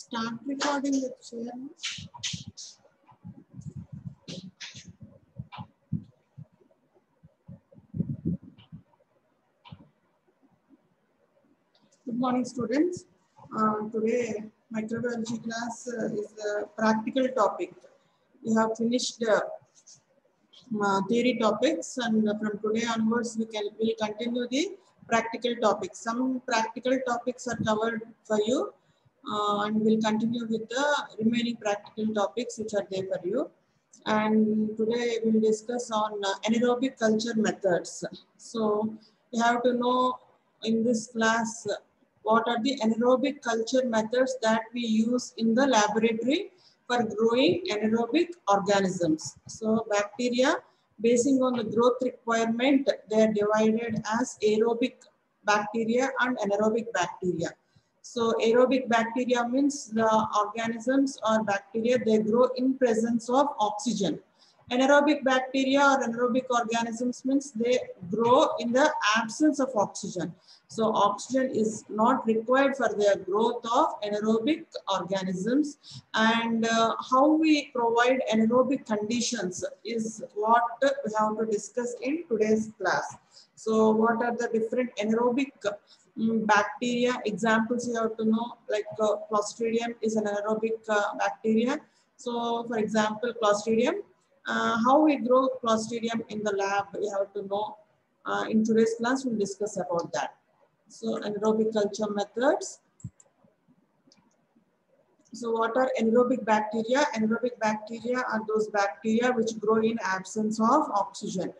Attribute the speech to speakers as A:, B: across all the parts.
A: Start recording the chair. Good morning, students. Today, microbiology class is a practical topic. We have finished theory topics, and from today onwards, will continue the practical topics. Some practical topics are covered for you, and we'll continue with the remaining practical topics which are there for you. And today we'll discuss on anaerobic culture methods. So you have to know in this class what are the anaerobic culture methods that we use in the laboratory for growing anaerobic organisms. So bacteria, basing on the growth requirement, they are divided as aerobic bacteria and anaerobic bacteria. So aerobic bacteria means the organisms or bacteria, they grow in presence of oxygen. Anaerobic bacteria or anaerobic organisms means they grow in the absence of oxygen. So oxygen is not required for the growth of anaerobic organisms. And how we provide anaerobic conditions is what we have to discuss in today's class. So what are the different anaerobic bacteria? Examples you have to know, like Clostridium is an anaerobic bacteria. So for example, Clostridium, how we grow Clostridium in the lab, we have to know. In today's class, we'll discuss about that. So anaerobic culture methods. So what are anaerobic bacteria? Anaerobic bacteria are those bacteria which grow in absence of oxygen.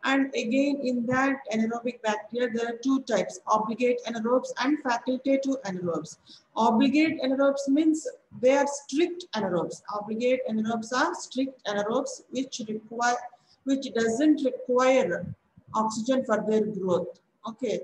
A: And again, in that anaerobic bacteria, there are two types: obligate anaerobes and facultative anaerobes. Obligate anaerobes means they are strict anaerobes. Obligate anaerobes are strict anaerobes which doesn't require oxygen for their growth. Okay.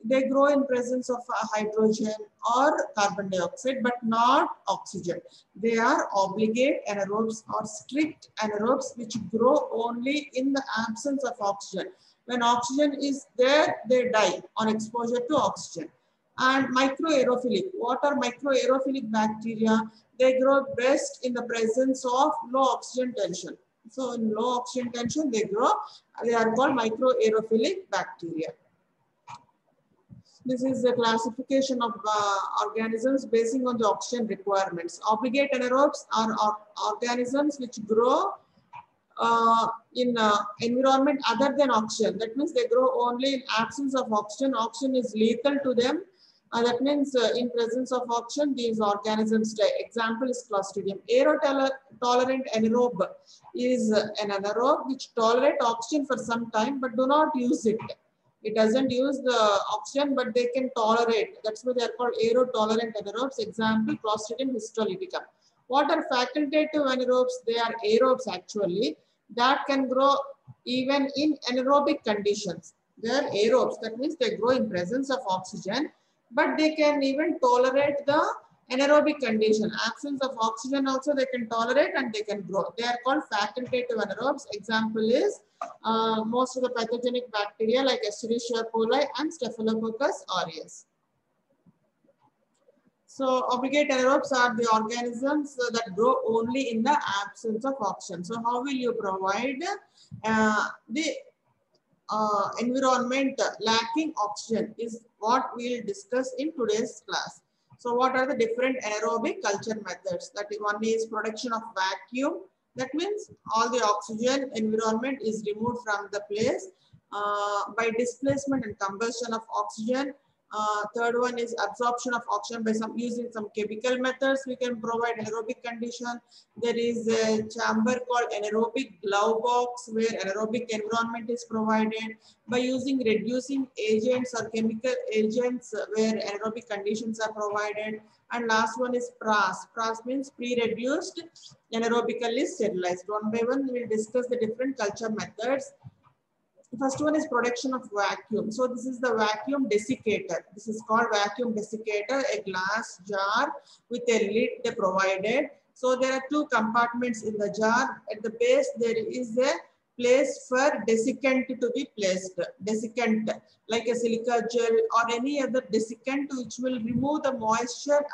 A: They grow in presence of hydrogen or carbon dioxide, but not oxygen. They are obligate anaerobes or strict anaerobes which grow only in the absence of oxygen. When oxygen is there, they die on exposure to oxygen. And microaerophilic. What are microaerophilic bacteria? They grow best in the presence of low oxygen tension. So in low oxygen tension, they grow. They are called microaerophilic bacteria. This is the classification of organisms basing on the oxygen requirements. Obligate anaerobes are organisms which grow in environment other than oxygen. That means they grow only in absence of oxygen. Oxygen is lethal to them. That means in presence of oxygen, these organisms die. Example is Clostridium. Aerotolerant anaerobe is an anaerobe which tolerate oxygen for some time but do not use it. It doesn't use the oxygen, but they can tolerate. That's why they are called aerotolerant anaerobes. Example, Clostridium histolyticum. What are facultative anaerobes? They are aerobes actually that can grow even in anaerobic conditions. They are aerobes. That means they grow in presence of oxygen, but they can even tolerate the anaerobic condition. Absence of oxygen also they can tolerate and they can grow. They are called facultative anaerobes. Example is most of the pathogenic bacteria like Escherichia coli and Staphylococcus aureus. So obligate anaerobes are the organisms that grow only in the absence of oxygen. So how will you provide the environment lacking oxygen is what we will discuss in today's class. So what are the different anaerobic culture methods? That is, one is production of vacuum. That means all the oxygen environment is removed from the place by displacement and combustion of oxygen. Third one is absorption of oxygen by using some chemical methods. We can provide anaerobic condition. There is a chamber called anaerobic glove box where anaerobic environment is provided by using reducing agents or chemical agents where anaerobic conditions are provided. And last one is PRAS. PRAS means pre-reduced anaerobically sterilized. One by one, we will discuss the different culture methods. The first one is production of vacuum. So this is the vacuum desiccator. This is called vacuum desiccator, a glass jar with a lid provided. So there are two compartments in the jar. At the base, there is a placed for desiccant to be placed. Desiccant like a silica gel or any other desiccant which will remove the moisture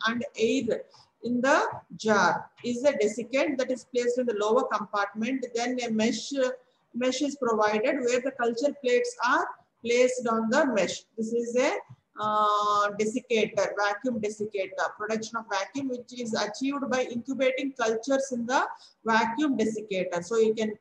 A: and air in the jar is a desiccant that is placed in the lower compartment. Then a mesh is provided where the culture plates are placed on the mesh. This is a desiccator, vacuum desiccator, production of vacuum, which is achieved by incubating cultures in the vacuum desiccator. So you can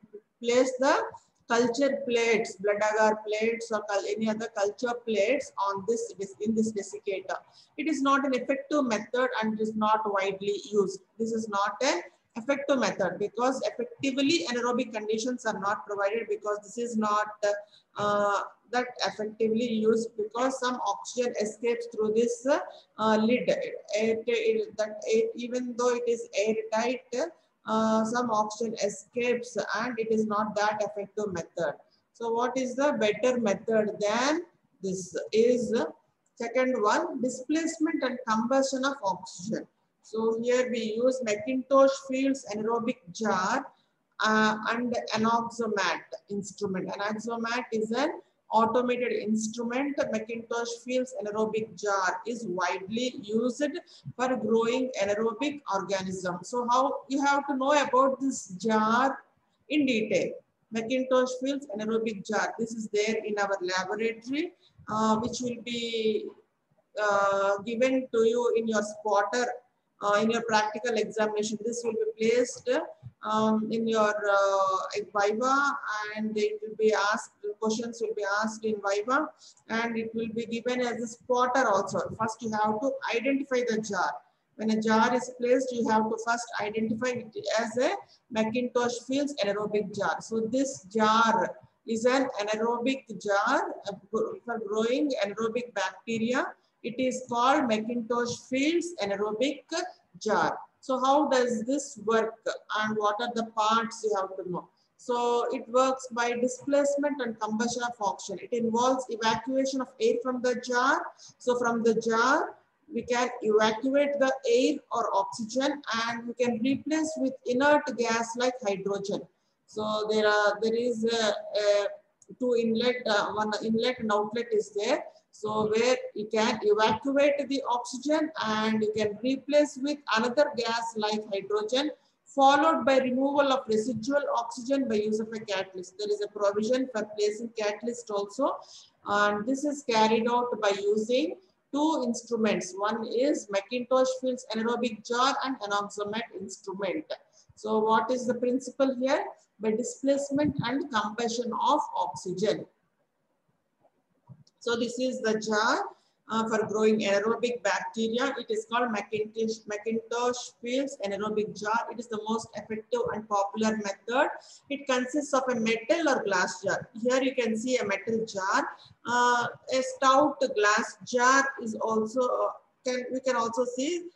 A: place the culture plates, blood agar plates or any other culture plates on this in this desiccator. It is not an effective method and is not widely used. This is not an effective method because effectively anaerobic conditions are not provided because this is not that effectively used because some oxygen escapes through this lid. Even though it is airtight, some oxygen escapes and it is not that effective method. So what is the better method than this is second one, displacement and combustion of oxygen. So here we use McIntosh Fields anaerobic jar and Anaxomat instrument. Anaxomat is an automated instrument. McIntosh Fields anaerobic jar is widely used for growing anaerobic organisms. So how you have to know about this jar in detail. McIntosh Fields anaerobic jar. This is there in our laboratory, which will be given to you in your spotter in your practical examination. This will be placed in your Viva, and it will be asked, questions will be asked in Viva, and it will be given as a spotter also. First you have to identify the jar. When a jar is placed, you have to first identify it as a McIntosh Fields anaerobic jar. So this jar is an anaerobic jar for growing anaerobic bacteria. It is called McIntosh Fields anaerobic jar. So how does this work and what are the parts you have to know? So it works by displacement and combustion of oxygen. It involves evacuation of air from the jar. So from the jar, we can evacuate the air or oxygen and we can replace with inert gas like hydrogen. So there is two inlet, one inlet and outlet is there. So where you can evacuate the oxygen and you can replace with another gas like hydrogen, followed by removal of residual oxygen by use of a catalyst. There is a provision for placing catalyst also, and this is carried out by using two instruments. One is McIntosh Fields anaerobic jar and Anaxomat instrument. So what is the principle here? By displacement and combustion of oxygen. So this is the jar for growing anaerobic bacteria. It is called McIntosh Fields anaerobic jar. It is the most effective and popular method. It consists of a metal or glass jar. Here you can see a metal jar. A stout glass jar is also, we can also see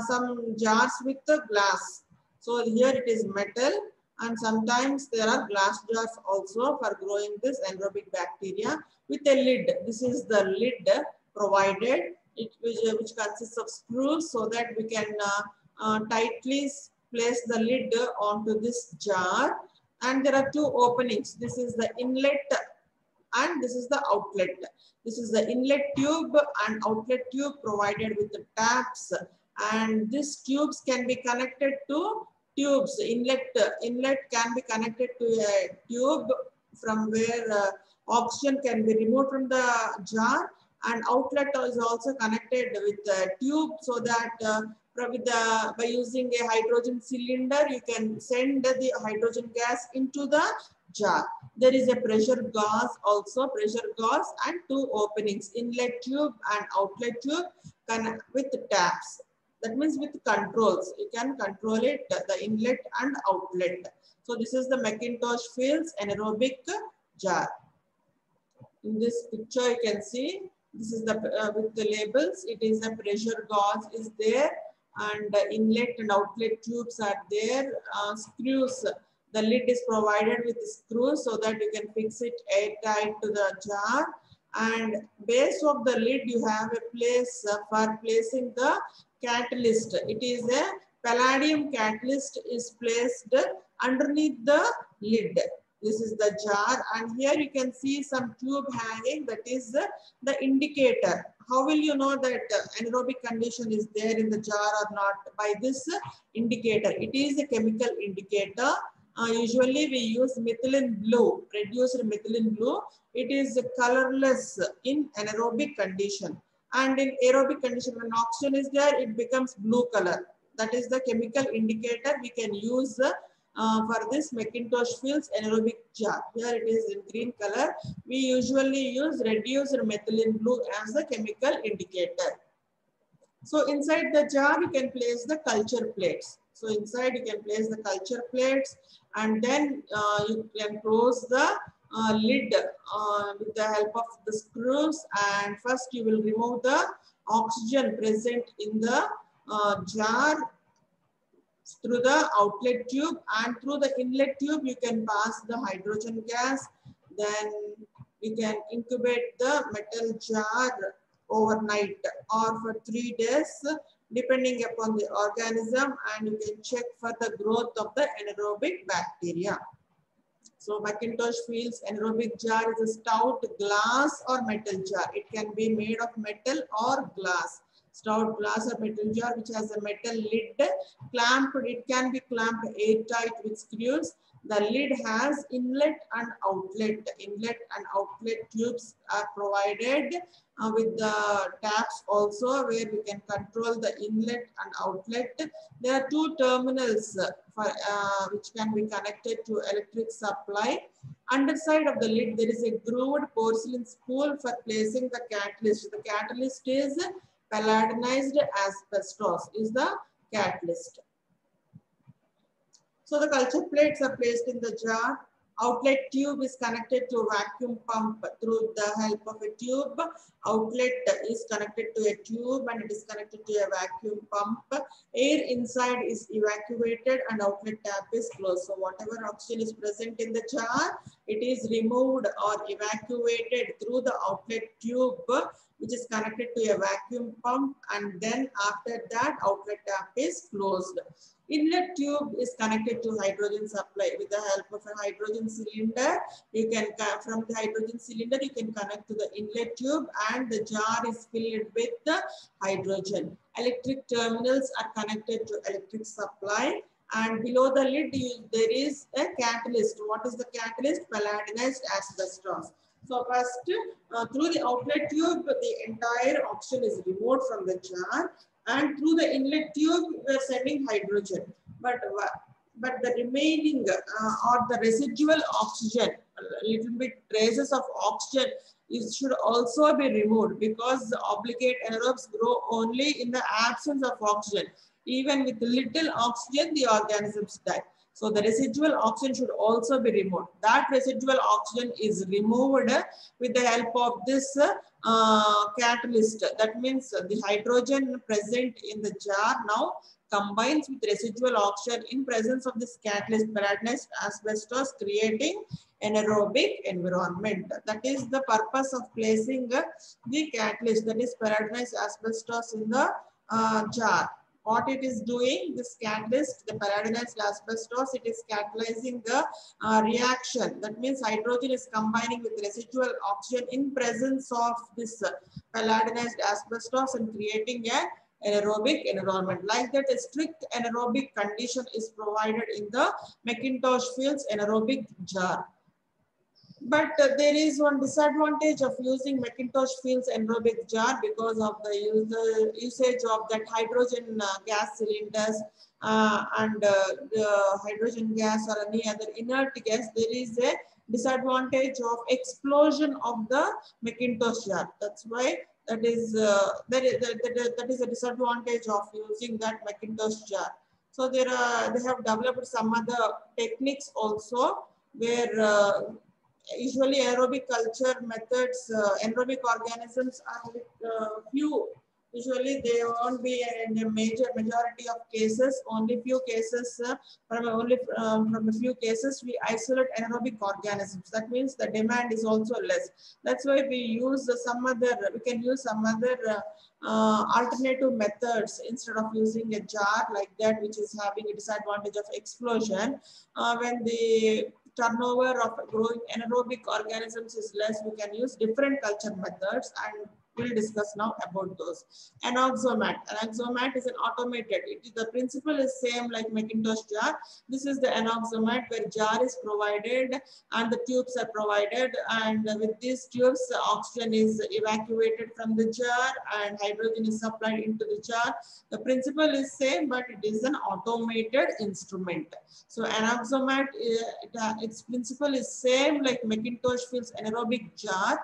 A: some jars with the glass. So here it is metal. And sometimes there are glass jars also for growing this anaerobic bacteria with a lid. This is the lid provided, which consists of screws so that we can tightly place the lid onto this jar. And there are two openings. This is the inlet and this is the outlet. This is the inlet tube and outlet tube provided with the taps. And these tubes can be connected to tubes. Inlet can be connected to a tube from where oxygen can be removed from the jar, and outlet is also connected with the tube so that by using a hydrogen cylinder you can send the hydrogen gas into the jar. There is a pressure gauge also, and two openings, inlet tube and outlet tube with taps. That means with controls, you can control it, the inlet and outlet. So this is the McIntosh Fields anaerobic jar. In this picture, you can see this is the with the labels. It is a pressure gauge is there, and the inlet and outlet tubes are there. Screws. The lid is provided with screws so that you can fix it airtight to the jar. And base of the lid, you have a place for placing the catalyst. It is a palladium catalyst is placed underneath the lid. This is the jar, and here you can see some tube hanging, that is the indicator. How will you know that anaerobic condition is there in the jar or not? By this indicator. It is a chemical indicator. Usually we use methylene blue, reduced methylene blue. It is colorless in anaerobic condition. And in aerobic condition, when oxygen is there, it becomes blue color. That is the chemical indicator we can use for this Macintosh Fields anaerobic jar. Here it is in green color. We usually use reduced methylene blue as the chemical indicator. So inside the jar, you can place the culture plates. So inside you can place the culture plates, and then you can close the lid with the help of the screws. And first you will remove the oxygen present in the jar through the outlet tube, and through the inlet tube you can pass the hydrogen gas. Then you can incubate the metal jar overnight or for 3 days depending upon the organism, and you can check for the growth of the anaerobic bacteria. So Macintosh Fields anaerobic jar is a stout glass or metal jar. It can be made of metal or glass. Stout glass or metal jar which has a metal lid clamped. It can be clamped airtight with screws. The lid has inlet and outlet. Inlet and outlet tubes are provided with the taps also, where we can control the inlet and outlet. There are 2 terminals which can be connected to electric supply. Underside of the lid there is a grooved porcelain spool for placing the catalyst. The catalyst is palladianized asbestos is the catalyst. So the culture plates are placed in the jar. Outlet tube is connected to a vacuum pump through the help of a tube. Outlet is connected to a tube and it is connected to a vacuum pump. Air inside is evacuated and outlet tap is closed. So whatever oxygen is present in the jar, it is removed or evacuated through the outlet tube, which is connected to a vacuum pump, and then after that outlet tap is closed. Inlet tube is connected to hydrogen supply with the help of a hydrogen cylinder. You can, from the hydrogen cylinder, you can connect to the inlet tube and the jar is filled with the hydrogen. Electric terminals are connected to electric supply, and below the lid there is a catalyst. What is the catalyst? Palladianized asbestos. So first, through the outlet tube, the entire oxygen is removed from the jar, and through the inlet tube, we are sending hydrogen. But the remaining or the residual oxygen, a little bit traces of oxygen, should also be removed, because the obligate anaerobes grow only in the absence of oxygen. Even with little oxygen, the organisms die. So the residual oxygen should also be removed. That residual oxygen is removed with the help of this catalyst. That means the hydrogen present in the jar now combines with residual oxygen in presence of this catalyst, palladianized asbestos, creating anaerobic environment. That is the purpose of placing the catalyst, that is palladianized asbestos, in the jar. What it is doing, this catalyst, the palladianized asbestos, it is catalyzing the reaction. That means hydrogen is combining with residual oxygen in presence of this palladianized asbestos and creating an anaerobic environment. Like that, a strict anaerobic condition is provided in the Macintosh Fields anaerobic jar. But there is one disadvantage of using Macintosh Fields anaerobic jar because of the usage of that hydrogen gas cylinders and the hydrogen gas or any other inert gas. There is a disadvantage of explosion of the Macintosh jar. That's why that is a disadvantage of using that Macintosh jar. So they have developed some other techniques also, where usually aerobic culture methods, anaerobic organisms are with few. Usually they won't be in a majority of cases. Only few cases, from a few cases, we isolate anaerobic organisms. That means the demand is also less. That's why we use we can use some other alternative methods instead of using a jar like that, which is having a disadvantage of explosion. When the turnover of growing anaerobic organisms is less, we can use different culture methods, and we'll discuss now about those. Enoxomat. Enoxomat is an automated. The principle is same like Macintosh jar. This is the enoxomat where jar is provided and the tubes are provided, and with these tubes oxygen is evacuated from the jar and hydrogen is supplied into the jar. The principle is same, but it is an automated instrument. So enoxomat, its principle is same like Macintosh Field's anaerobic jar,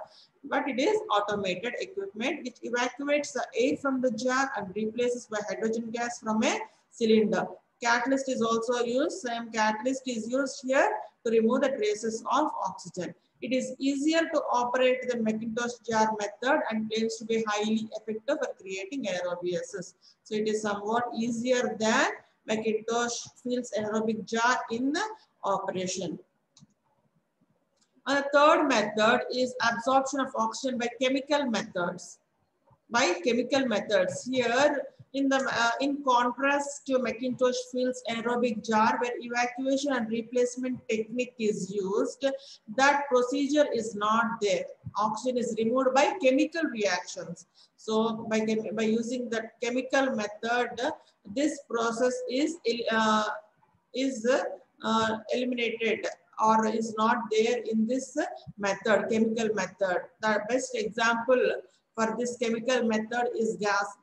A: but it is automated equipment which evacuates the air from the jar and replaces by hydrogen gas from a cylinder. Catalyst is also used. Same catalyst is used here to remove the traces of oxygen. It is easier to operate than Macintosh jar method and claims to be highly effective for creating aerobiases. So it is somewhat easier than Macintosh Field's anaerobic jar in operation. The third method is absorption of oxygen by chemical methods. Here, in contrast to Macintosh Field's anaerobic jar, where evacuation and replacement technique is used, that procedure is not there. Oxygen is removed by chemical reactions. So by using the chemical method, this process is eliminated or is not there in this method, chemical method. The best example for this chemical method is gas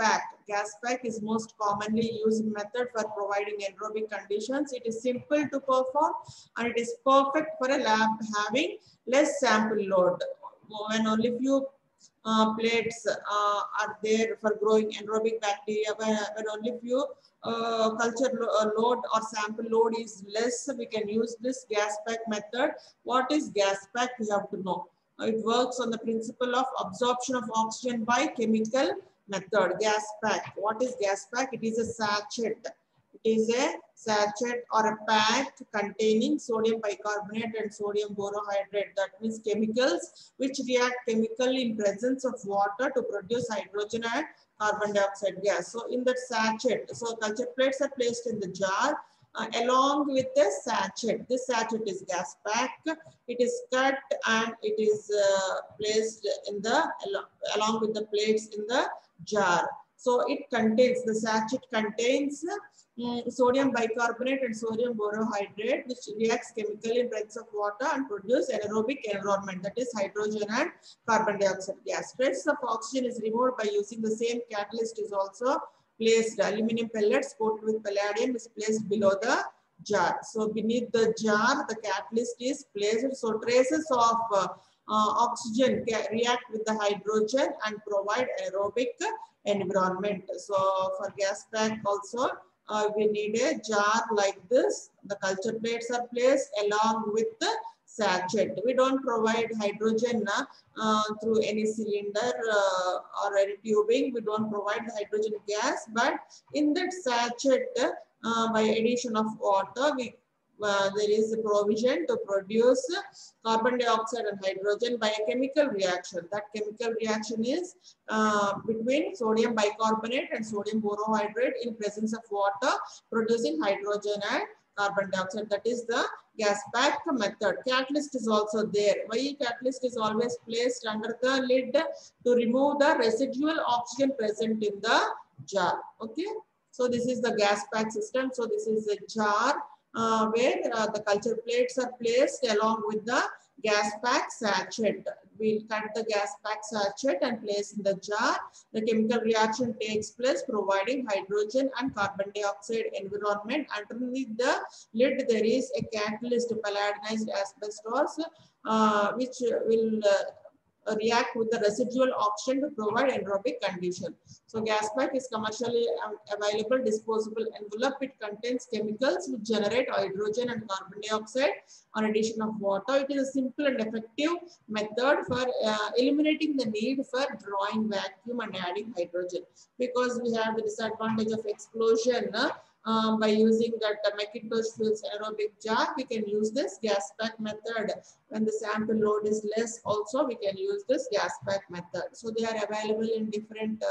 A: pack. Gas pack is most commonly used method for providing anaerobic conditions. It is simple to perform and it is perfect for a lab having less sample load. When only few plates are there for growing anaerobic bacteria, when only few culture load or sample load is less, we can use this gas pack method. What is gas pack? We have to know. It works on the principle of absorption of oxygen by chemical method. Gas pack. What is gas pack? It is a sachet. It is a sachet or a pack containing sodium bicarbonate and sodium borohydrate. That means chemicals which react chemically in presence of water to produce hydrogen and carbon dioxide gas. So in that sachet, so culture plates are placed in the jar along with the sachet. This sachet is gas pack. It is cut and it is placed in the along with the plates in the jar. So it contains, the sachet contains sodium bicarbonate and sodium borohydrate, which reacts chemically in presence of water and produce anaerobic environment, that is hydrogen and carbon dioxide gas. Traces of oxygen is removed by using the same catalyst is also placed. Aluminum pellets coated with palladium is placed below the jar. So beneath the jar, the catalyst is placed. So traces of oxygen react with the hydrogen and provide aerobic environment. So for gas pack also, we need a jar like this. The culture plates are placed along with the sachet. We don't provide hydrogen through any cylinder or any tubing. We don't provide the hydrogen gas, but in that sachet, by addition of water, there is a provision to produce carbon dioxide and hydrogen by a chemical reaction. That chemical reaction is between sodium bicarbonate and sodium borohydrate in presence of water, producing hydrogen and carbon dioxide. That is the gas pack method. Catalyst is also there. Why catalyst is always placed under the lid? To remove the residual oxygen present in the jar. Okay. So this is the gas pack system. So this is a jar where the culture plates are placed along with the gas pack sachet. We'll cut the gas pack sachet and place in the jar. The chemical reaction takes place, providing hydrogen and carbon dioxide environment. Underneath the lid, there is a catalyst, palladinized asbestos, which will react with the residual oxygen to provide anaerobic condition. So gas pack is commercially available disposable envelope. It contains chemicals which generate hydrogen and carbon dioxide on addition of water. It is a simple and effective method for eliminating the need for drawing vacuum and adding hydrogen, because we have the disadvantage of explosion by using that McIntosh Fields anaerobic jar, we can use this gas pack method. When the sample load is less, also we can use this gas pack method. So they are available in different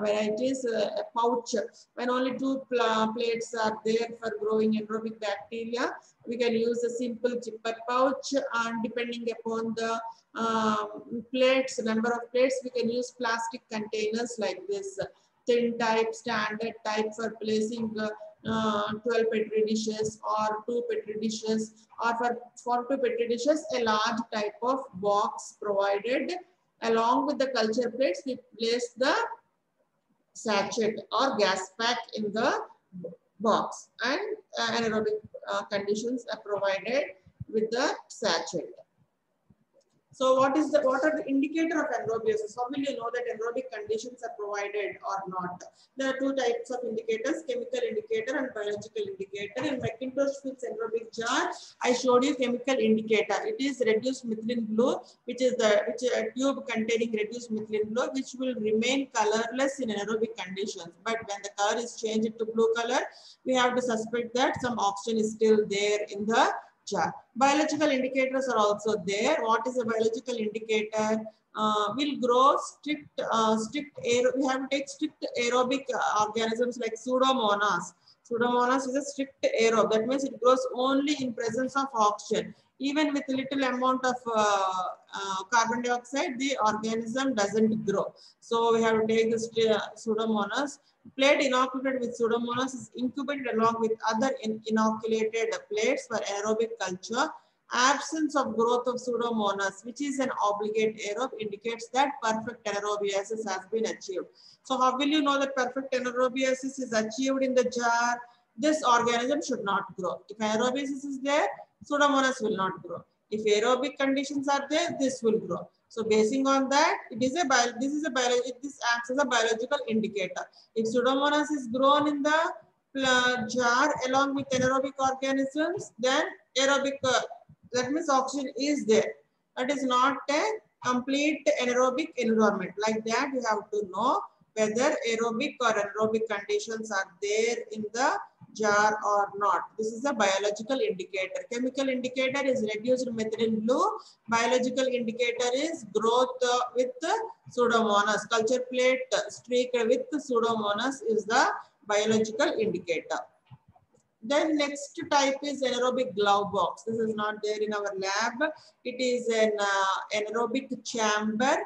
A: varieties. A pouch, when only two plates are there for growing anaerobic bacteria, we can use a simple zipper pouch, and depending upon the plates, number of plates, we can use plastic containers like this. Thin type, standard type for placing 12 petri dishes or 2 petri dishes, or for 2 petri dishes, a large type of box provided. Along with the culture plates, we place the sachet or gas pack in the box, and anaerobic conditions are provided with the sachet. So what are the indicator of anaerobiosis? How will you know that anaerobic conditions are provided or not? There are two types of indicators, chemical indicator and biological indicator. In McIntosh Fields anaerobic jar, I showed you chemical indicator. It is reduced methylene blue, which is a tube containing reduced methylene blue, which will remain colorless in anaerobic conditions. But when the color is changed to blue color, we have to suspect that some oxygen is still there in the jar. Biological indicators are also there. What is a biological indicator? Will grow we have to take strict aerobic organisms like Pseudomonas. Pseudomonas is a strict aerobe. That means it grows only in presence of oxygen. Even with little amount of carbon dioxide, the organism doesn't grow. So we have to take this Pseudomonas. Plate inoculated with Pseudomonas is incubated along with other inoculated plates for aerobic culture. Absence of growth of Pseudomonas, which is an obligate aerobe, indicates that perfect anaerobiosis has been achieved. So how will you know that perfect anaerobiosis is achieved in the jar? This organism should not grow. If anaerobiosis is there, Pseudomonas will not grow. If aerobic conditions are there, this will grow. So basing on that, this acts as a biological indicator. If Pseudomonas is grown in the jar along with anaerobic organisms, then aerobic, that means oxygen is there. That is not a complete anaerobic environment. Like that, you have to know whether aerobic or anaerobic conditions are there in the jar or not. This is a biological indicator. Chemical indicator is reduced methylene blue. Biological indicator is growth with Pseudomonas. Culture plate streaked with Pseudomonas is the biological indicator. Then next type is anaerobic glove box. This is not there in our lab. It is an anaerobic chamber,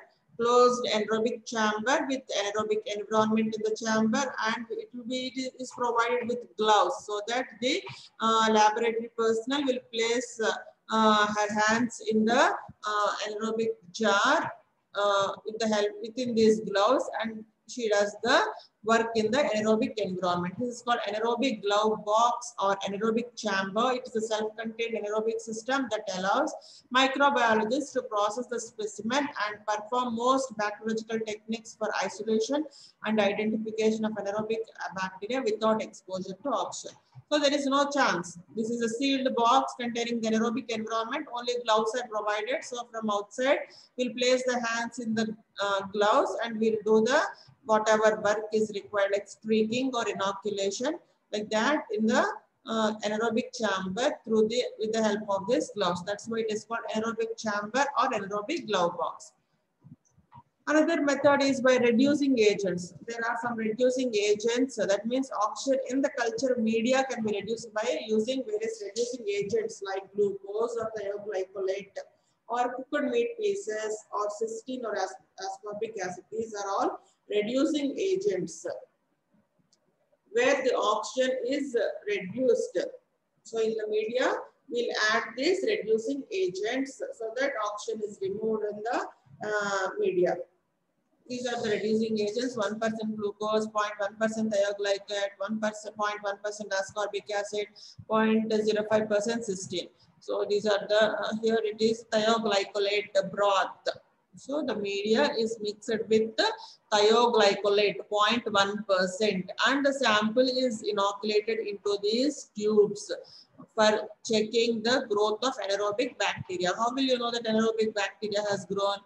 A: closed anaerobic chamber with anaerobic environment in the chamber, and it is provided with gloves so that the laboratory personnel will place her hands in the anaerobic jar within these gloves, and she does the work in the anaerobic environment. This is called anaerobic glove box or anaerobic chamber. It is a self-contained anaerobic system that allows microbiologists to process the specimen and perform most bacteriological techniques for isolation and identification of anaerobic bacteria without exposure to oxygen. So there is no chance. This is a sealed box containing the anaerobic environment. Only gloves are provided. So from outside, we'll place the hands in the gloves and we'll do the whatever work is required, like streaking or inoculation, like that in the anaerobic chamber with the help of these gloves. That's why it is called anaerobic chamber or anaerobic glove box. Another method is by reducing agents. There are some reducing agents. So that means oxygen in the culture media can be reduced by using various reducing agents like glucose or thioglycolate or cooked meat pieces or cysteine or ascorbic acid. These are all reducing agents where the oxygen is reduced. So in the media, we'll add these reducing agents so that oxygen is removed in the media. These are the reducing agents: 1% glucose, 0.1% thioglycolate, 1%, 0.1% ascorbic acid, 0.05% cysteine. So these are the, here it is thioglycolate broth. So the media is mixed with the thioglycolate 0.1% and the sample is inoculated into these tubes for checking the growth of anaerobic bacteria. How will you know that anaerobic bacteria has grown?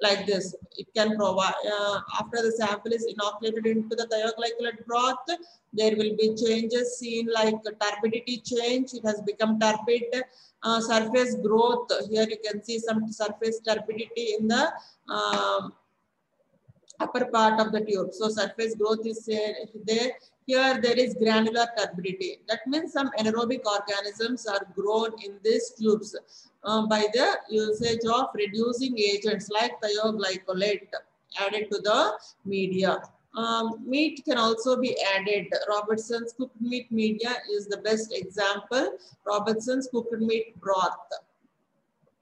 A: like this. It can provide, after the sample is inoculated into the thioglycolate broth, there will be changes seen like turbidity change. It has become turbid. Surface growth, here you can see some surface turbidity in the upper part of the tube. So surface growth is there. Here there is granular turbidity. That means some anaerobic organisms are grown in these tubes by the usage of reducing agents like thioglycolate added to the media. Meat can also be added. Robertson's cooked meat media is the best example. Robertson's cooked meat broth.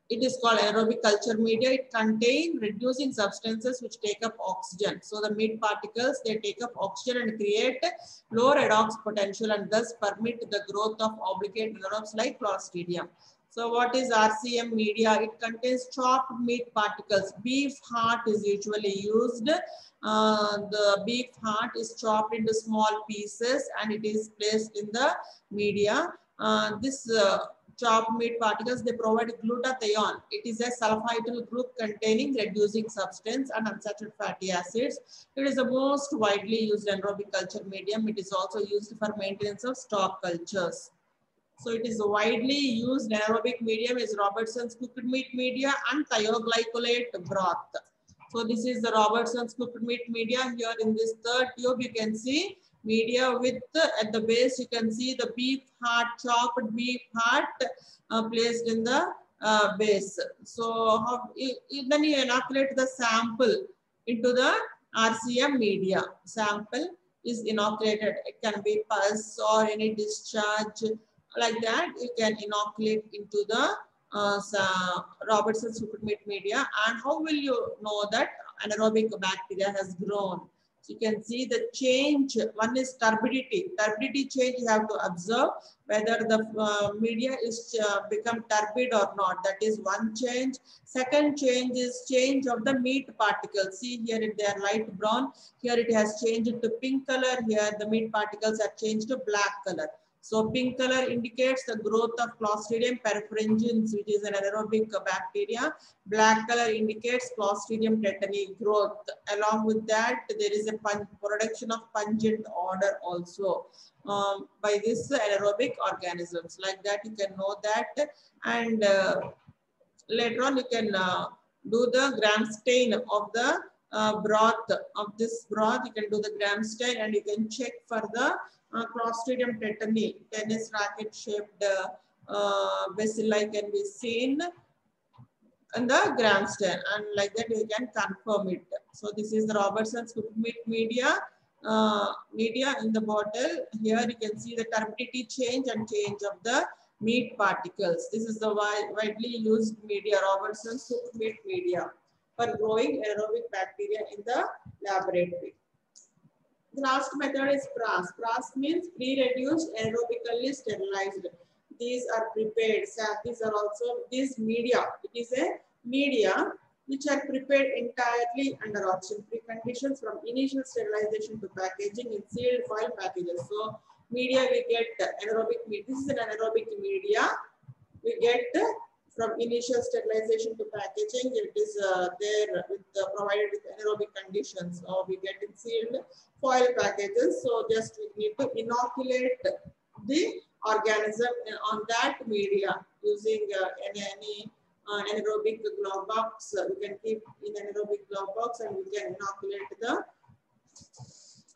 A: It is called anaerobic culture media. It contains reducing substances which take up oxygen. So the meat particles, they take up oxygen and create low redox potential and thus permit the growth of obligate anaerobes like Clostridium. So what is RCM media? It contains chopped meat particles. Beef heart is usually used. The beef heart is chopped into small pieces and it is placed in the media. This chopped meat particles, they provide glutathione. It is a sulfidyl group containing reducing substance and unsaturated fatty acids. It is the most widely used anaerobic culture medium. It is also used for maintenance of stock cultures. So it is widely used anaerobic medium is Robertson's cooked meat media and thioglycolate broth. So this is the Robertson's cooked meat media. Here in this third tube, you can see media with at the base you can see the beef heart, chopped beef heart placed in the base. So then you inoculate the sample into the RCM media. Sample is inoculated. It can be pus or any discharge like that. You can inoculate into the Robertson's cooked meat media. And how will you know that anaerobic bacteria has grown? So you can see the change. One is turbidity. Turbidity change you have to observe whether the media is become turbid or not. That is one change. Second change is change of the meat particles. See here they are light brown. Here it has changed to pink color. Here the meat particles are changed to black color. So pink color indicates the growth of Clostridium perfringens, which is an anaerobic bacteria. Black color indicates Clostridium tetani growth. Along with that, there is a production of pungent odor also by this anaerobic organisms. Like that, you can know that. And later on, you can do the gram stain of the broth of this broth. You can do the gram stain and you can check for the Clostridium tetani, tennis racket shaped bacilli can be seen in the gram stain, and like that you can confirm it. So this is the Robertson's cooked meat media. Media in the bottle. Here you can see the turbidity change and change of the meat particles. This is the widely used media, Robertson's cooked meat media, for growing anaerobic bacteria in the laboratory. The last method is PRAS. PRAS means pre-reduced aerobically sterilized. These are prepared. These are also this media. It is a media which are prepared entirely under oxygen-free conditions from initial sterilization to packaging in sealed foil packages. So media we get anaerobic media. This is an anaerobic media. We get from initial sterilization to packaging. It is there with provided with anaerobic conditions. So we get in sealed foil packages. So just we need to inoculate the organism on that media using any anaerobic glove box. We can keep in anaerobic glove box and we can inoculate the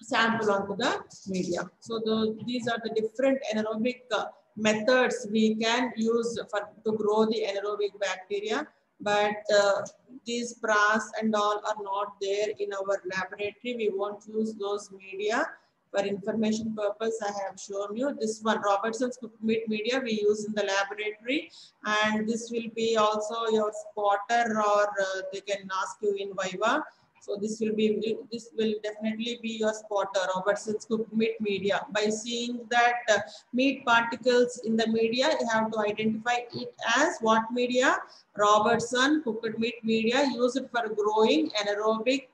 A: sample onto the media. So these are the different anaerobic methods we can use to grow the anaerobic bacteria. But these PRAS and all are not there in our laboratory. We won't use those media. For information purpose, I have shown you this one, Robertson's cooked meat media we use in the laboratory, and this will be also your spotter, or they can ask you in Viva. So this will definitely be your spotter, Robertson's cooked meat media. By seeing that meat particles in the media, you have to identify it as what media? Robertson cooked meat media used for growing anaerobic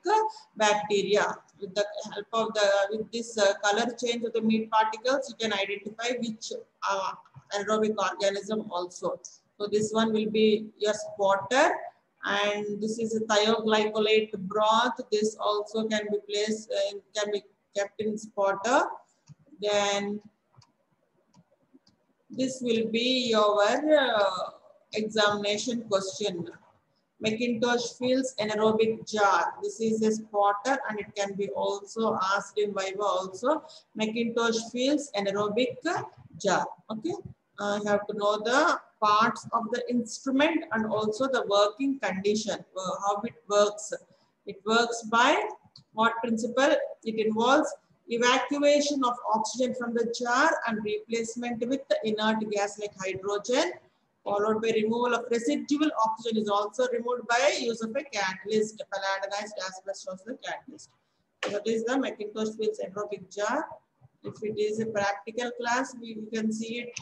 A: bacteria. With the help of this color change of the meat particles, you can identify which anaerobic organism also. So this one will be your spotter, And this is a thioglycolate broth. This also can be placed, can be kept in spotter. Then this will be your examination question. McIntosh Fields anaerobic jar. This is a spotter and it can be also asked in Viva also. McIntosh Fields anaerobic jar. Okay. You have to know the parts of the instrument and also the working condition, how it works. It works by what principle? It involves evacuation of oxygen from the jar and replacement with the inert gas like hydrogen, followed by removal of residual oxygen is also removed by use of a catalyst, palladianized asbestos the catalyst. So that is the McIntosh Fields anaerobic jar. If it is a practical class, we can see it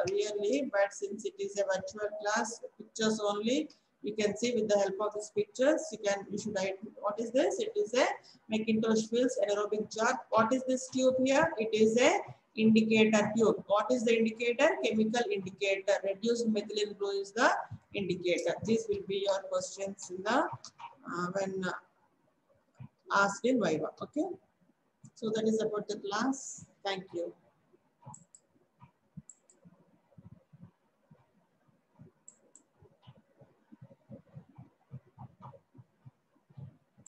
A: really, but since it is a virtual class, pictures only, you can see with the help of these pictures, you should write what is this? It is a McIntosh Fields anaerobic jar. What is this tube here? It is a indicator tube. What is the indicator? Chemical indicator. Reduced methylene blue is the indicator. These will be your questions in the when asked in Viva. Okay. So that is about the class. Thank you.